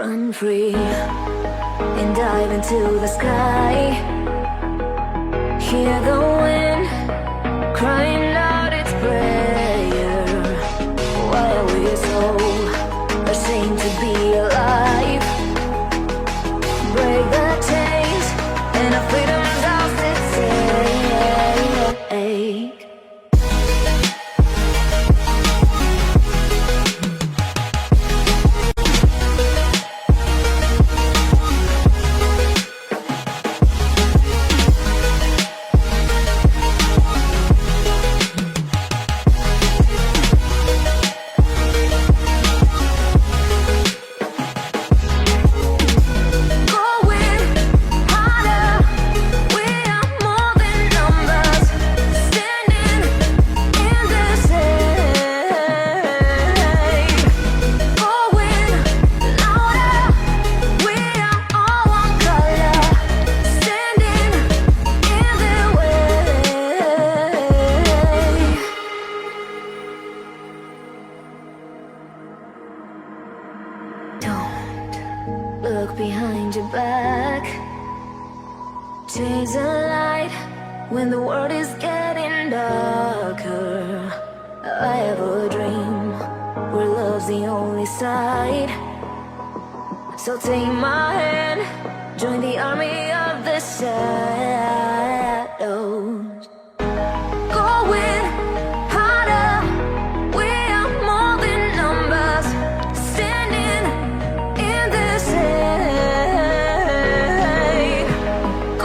run free and dive into the sky. Hear the wind crying out its prayer. Why are we so ashamed to be alive? Break the chains and our freedom's ours at stake. Look behind your back. Chase a light when the world is getting darker. I have a dream where love's the only side. So take my hand, join the army of the shadows. Going harder, we are more than numbers. Standing in this shade.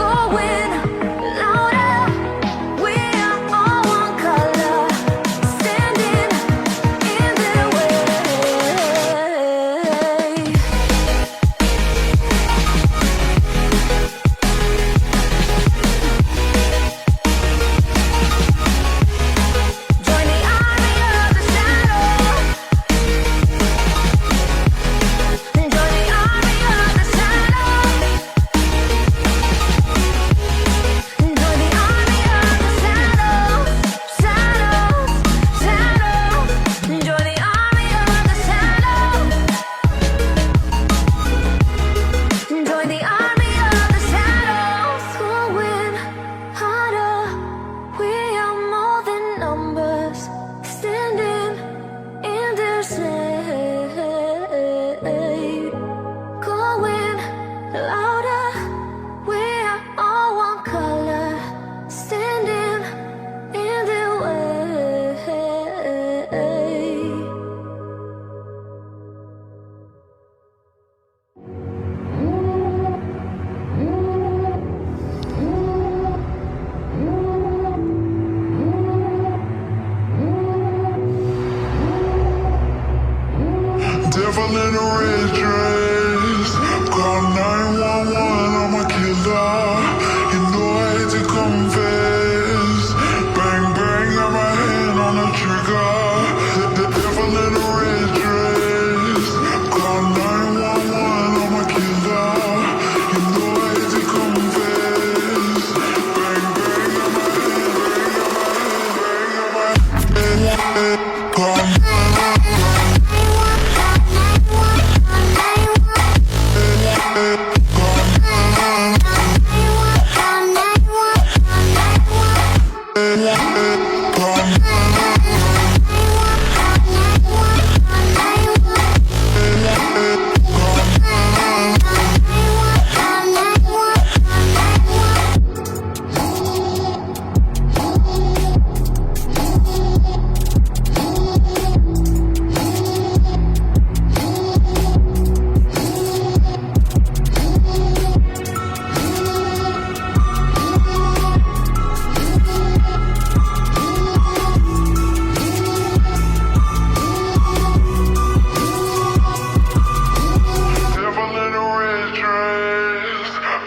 Going louder, we are all one color. Standing in the way. Join the army of the shadows. Join the army of the shadows. Join the army of the shadows. Shadows, shadows. Join the army of the shadows. Join the army of the shadows. Going harder, we are more than numbers. Standing in their shade. Going louder, we are all one color. Standing in their way. Devil in a red dress, call 911, I'm a killer. You know I hate to confess. Bang bang, got my hand on the trigger. The devil in a red dress, call 911, I'm a killer. You know I hate to confess. Bang bang, got my hand, bang, got my hand,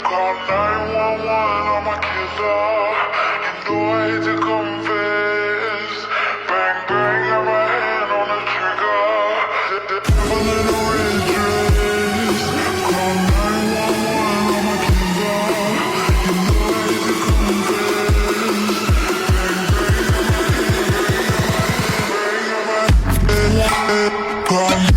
call 911, I'm a killer. You know I hate to confess. Bang bang, got my hand on the trigger. The devil in a red dress. Call 911, I'm a killer. You know I hate to confess. Bang bang, got my hand, bang, got my hand, bang, got my hand. Call